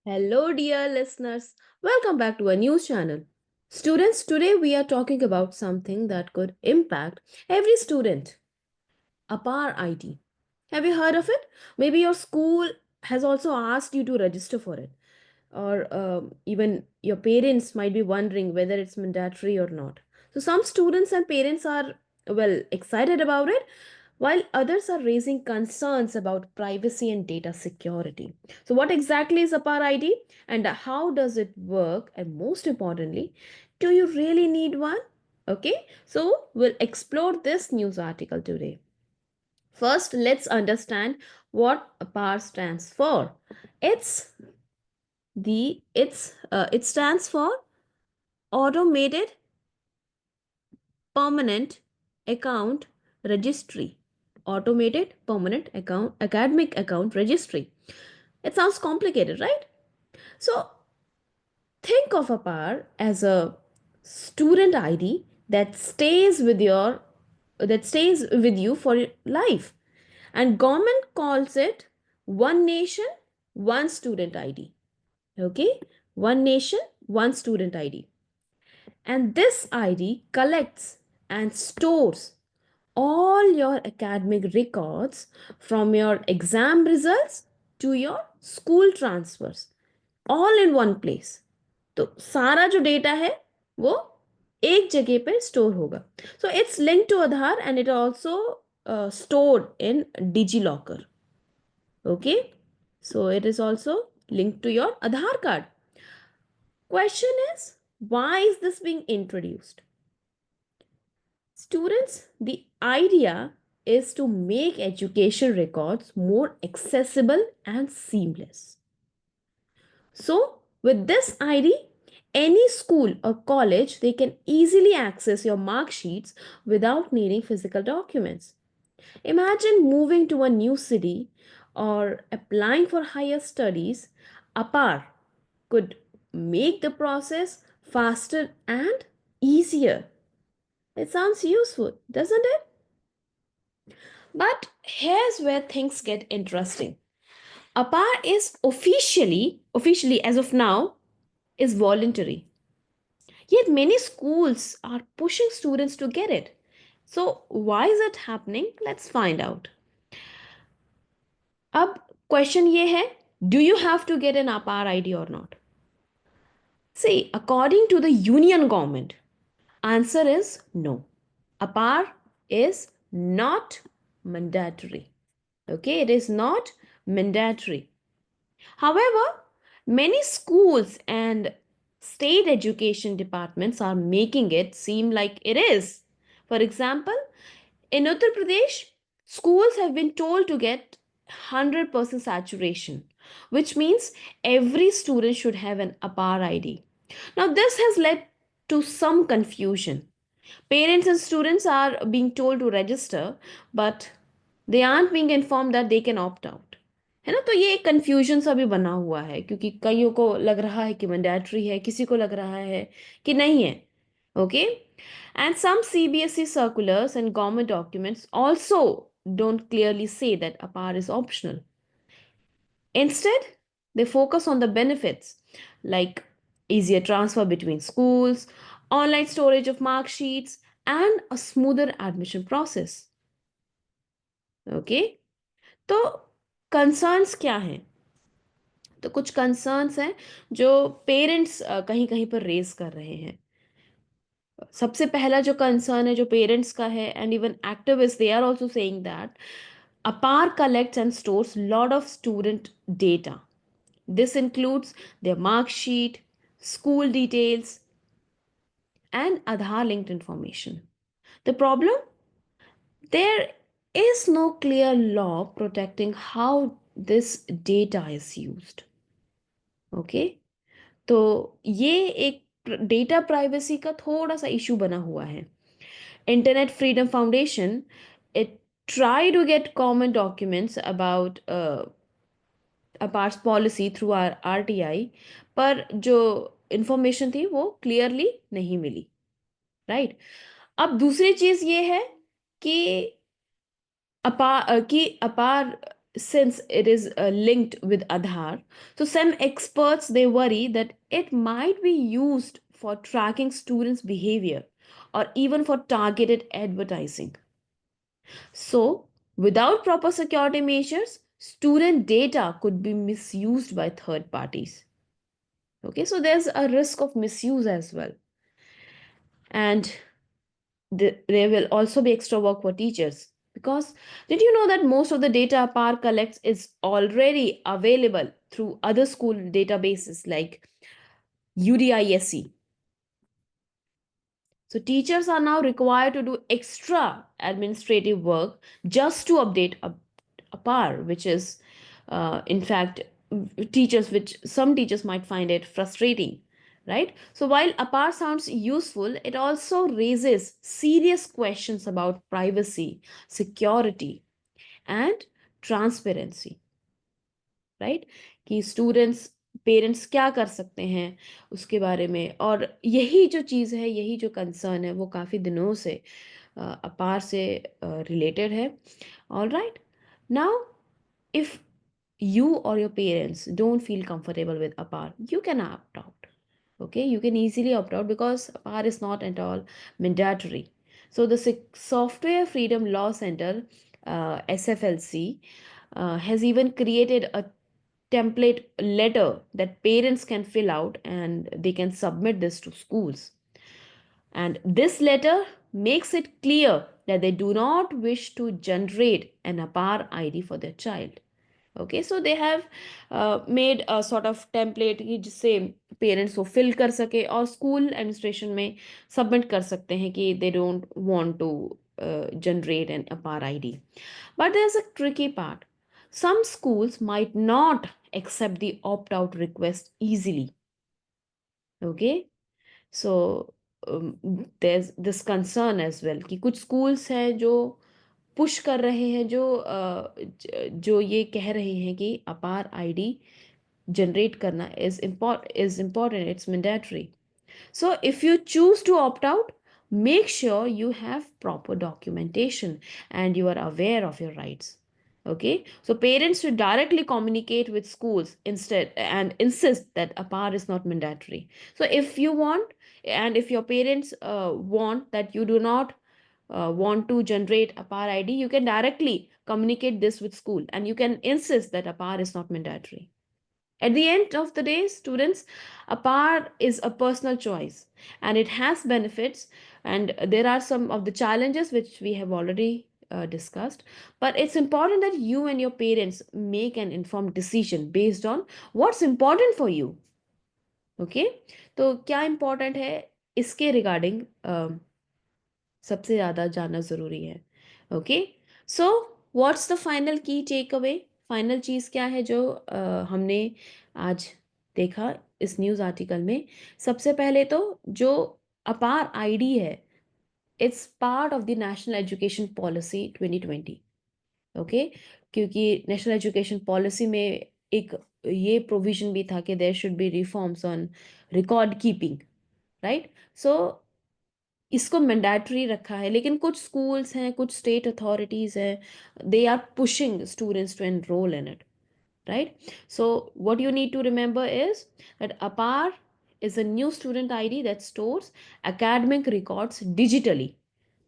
Hello, dear listeners. Welcome back to a news channel. Students, today we are talking about something that could impact every student, APAR ID. Have you heard of it? Maybe your school has also asked you to register for it, or even your parents might be wondering whether it's mandatory or not. So, some students and parents are well excited about it, while others are raising concerns about privacy and data security. So, what exactly is APAR ID and how does it work? And most importantly, do you really need one? Okay, so we'll explore this news article today. First, let's understand what APAR stands for. It's it stands for Automated Permanent Account Registry. Automated Permanent Account Academic Account Registry. It sounds complicated, right? So think of APAR as a student ID that stays with you for life. And government calls it One Nation, One Student ID. Okay? One Nation, One Student ID. And this ID collects and stores all your academic records from your exam results to your school transfers all in one place. तो सारा जो data है वो एक जगह पे store होगा. So it's linked to Aadhaar and it also stored in DigiLocker. Okay, so it is also linked to your Aadhaar card. Question is, why is this being introduced? Students, the idea is to make education records more accessible and seamless. So, with this ID, any school or college they can easily access your mark sheets without needing physical documents. Imagine moving to a new city or applying for higher studies. APAR could make the process faster and easier. It sounds useful, doesn't it? But here's where things get interesting. APAR is officially as of now, is voluntary. Yet many schools are pushing students to get it. So why is it happening? Let's find out. अब question ये है, do you have to get an APAR ID or not? See, according to the union government, answer is no. APAR is not mandatory. Okay, it is not mandatory. However, many schools and state education departments are making it seem like it is. For example, in Uttar Pradesh, schools have been told to get 100% saturation, which means every student should have an APAR ID. Now, this has led to some confusion. Parents and students are being told to register, but they aren't being informed that they can opt out. है ना, तो ये एक confusion सा भी बना हुआ है क्योंकि कईयों को लग रहा है कि मैंडेटरी है, किसी को लग रहा है कि नहीं है. Okay, and some CBSE circulars and government documents also don't clearly say that APAR is optional. Instead, they focus on the benefits like easier transfer between schools, online storage of mark sheets, and a smoother admission process. Okay, तो concerns क्या हैं? तो कुछ concerns हैं जो parents कहीं कहीं पर रेज कर रहे हैं. सबसे पहला जो कंसर्न है जो पेरेंट्स का है, and even activist they are also saying that APAR collects and stores lot of student data. This includes their mark sheet, school details, and Aadhaar linked information. The problem? There is no clear law protecting how this data is used. Okay, तो ये एक data privacy का थोड़ा सा issue बना हुआ है. Internet freedom foundation it try to get common documents about APAR's policy through our RTI, पर जो इंफॉर्मेशन थी वो क्लियरली नहीं मिली. राइट, अब दूसरी चीज ये है कि अपार since it is linked with Aadhaar, so some experts they worry that it might be used for tracking students' behavior or even for targeted advertising. So, without proper security measures, student data could be misused by third parties. Okay, so there's a risk of misuse as well. And there will also be extra work for teachers, because did you know that most of the data PAR collects is already available through other school databases like UDISC. So teachers are now required to do extra administrative work just to update a PAR, which is, in fact, teachers, which some teachers might find it frustrating, right? So while a PAR sounds useful, it also raises serious questions about privacy, security, and transparency, right, कि students parents क्या कर सकते हैं उसके बारे में। और यही जो चीज़ है, यही जो कंसर्न है, वो काफ़ी दिनों से अपार से रिलेटेड है। All right, now if you or your parents don't feel comfortable with APAR, you can opt out. Okay, you can easily opt out because APAR is not at all mandatory. So the Software Freedom Law Center, SFLC, has even created a template letter that parents can fill out and they can submit this to schools. And this letter makes it clear that they do not wish to generate an APAR ID for their child. Okay, so they have made a sort of template कि जिससे parents वो fill कर सके और school administration में submit कर सकते हैं कि they don't want to generate an APAR ID. But there's a tricky part. Some schools might not accept the opt out request easily. Okay, so there's this concern as well कि कुछ schools हैं जो push कर रहे हैं, जो ये कह रहे हैं कि अपार आईडी जनरेट करना is important, it's mandatory. So if you choose to opt out, make sure you have proper documentation and you are aware of your rights. Okay, so parents should directly communicate with schools instead and insist that APAR is not mandatory. So if you want, and if your parents want that you do not want to generate APAR ID, you can directly communicate this with school and you can insist that APAR is not mandatory. At the end of the day, students, APAR is a personal choice and it has benefits, and there are some of the challenges which we have already discussed. But it's important that you and your parents make an informed decision based on what's important for you. Okay? तो क्या important है इसके regarding सबसे ज़्यादा जानना ज़रूरी है। Okay, so what's the final की टेक अवे, फाइनल चीज़ क्या है जो हमने आज देखा इस न्यूज़ आर्टिकल में। सबसे पहले तो जो अपार आईडी है, it's part of the National Education Policy 2020। Okay, क्योंकि नेशनल एजुकेशन पॉलिसी में एक ये प्रोविजन भी था कि there should be reforms on record keeping, right. So इसको मैंडेटरी रखा है, लेकिन कुछ स्कूल्स हैं, कुछ स्टेट अथॉरिटीज़ हैं, they are pushing students to enrol in it, right? So what you need to remember is that APAR is a new student ID that stores academic records digitally.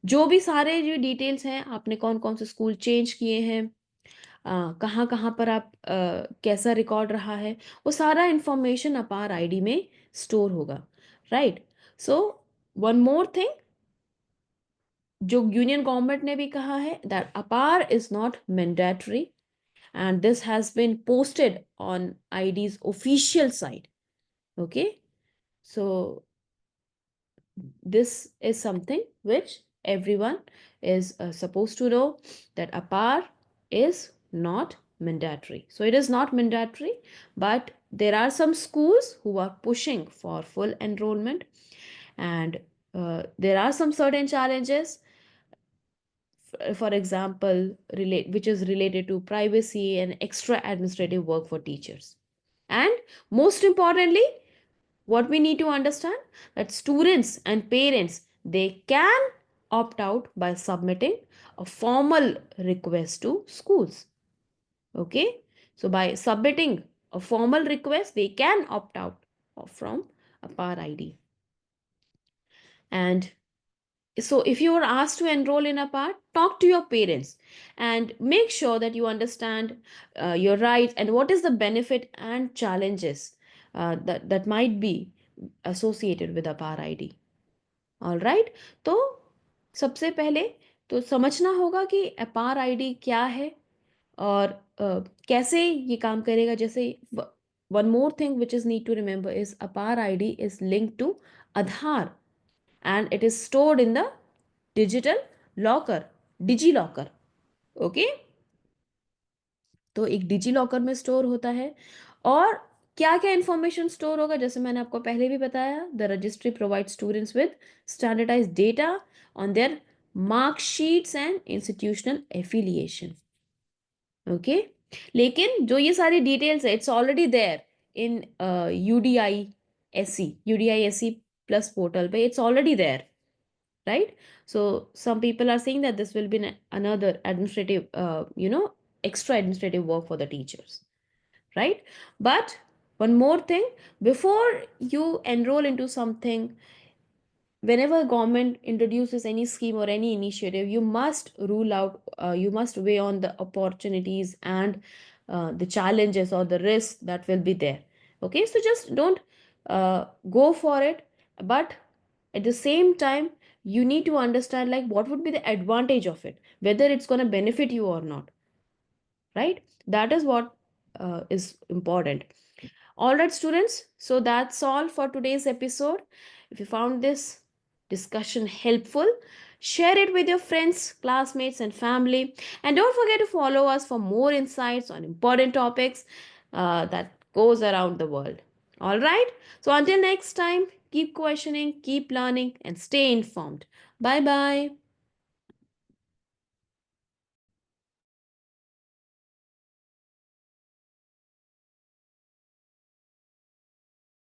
जो भी सारे जो details हैं, आपने कौन कौन से स्कूल चेंज किए हैं, कहाँ कहाँ पर आप कैसा रिकॉर्ड रहा है, वो सारा इंफॉर्मेशन APAR आईडी में स्टोर होगा, right. So one more thing, जो यूनियन गवर्नमेंट ने भी कहा है that APAR is not mandatory and this has been posted on ID's official site. Okay, so this is something which everyone is supposed to know, that APAR is not mandatory. So it is not mandatory, but there are some schools who are pushing for full enrollment, and there are some certain challenges, for example, which is related to privacy and extra administrative work for teachers. And most importantly, what we need to understand, that students and parents, they can opt out by submitting a formal request to schools. Okay, so by submitting a formal request, they can opt out from a PAR ID. And so if you are asked to enroll in a PAR, talk to your parents and make sure that you understand your rights and what is the benefit and challenges that might be associated with a PAR ID. All right, तो सबसे पहले तो समझना होगा कि अपार ID क्या है और कैसे ये काम करेगा. जैसे one more thing which is need to remember is APAAR ID is link to Aadhaar and it is stored in the digital locker, DigiLocker. Okay, तो एक डिजी लॉकर में स्टोर होता है. और क्या क्या इंफॉर्मेशन स्टोर होगा, जैसे मैंने आपको पहले भी बताया, the registry provide students with standardise data on their marksheets and institutional affiliation. Okay, लेकिन जो ये सारी डिटेल्स है it's already there in UDISE plus portal पे, it's already there, right? So some people are saying that this will be another administrative extra administrative work for the teachers, right? But one more thing, before you enroll into something, whenever government introduces any scheme or any initiative, you must rule out, you must weigh on the opportunities and the challenges or the risks that will be there. Okay, so just don't go for it, but at the same time you need to understand like what would be the advantage of it, whether it's going to benefit you or not, right? That is what is important. All right, students. So that's all for today's episode. If you found this discussion helpful, share it with your friends, classmates, and family. And don't forget to follow us for more insights on important topics that goes around the world. All right. So until next time, keep questioning, keep learning, and stay informed. Bye bye.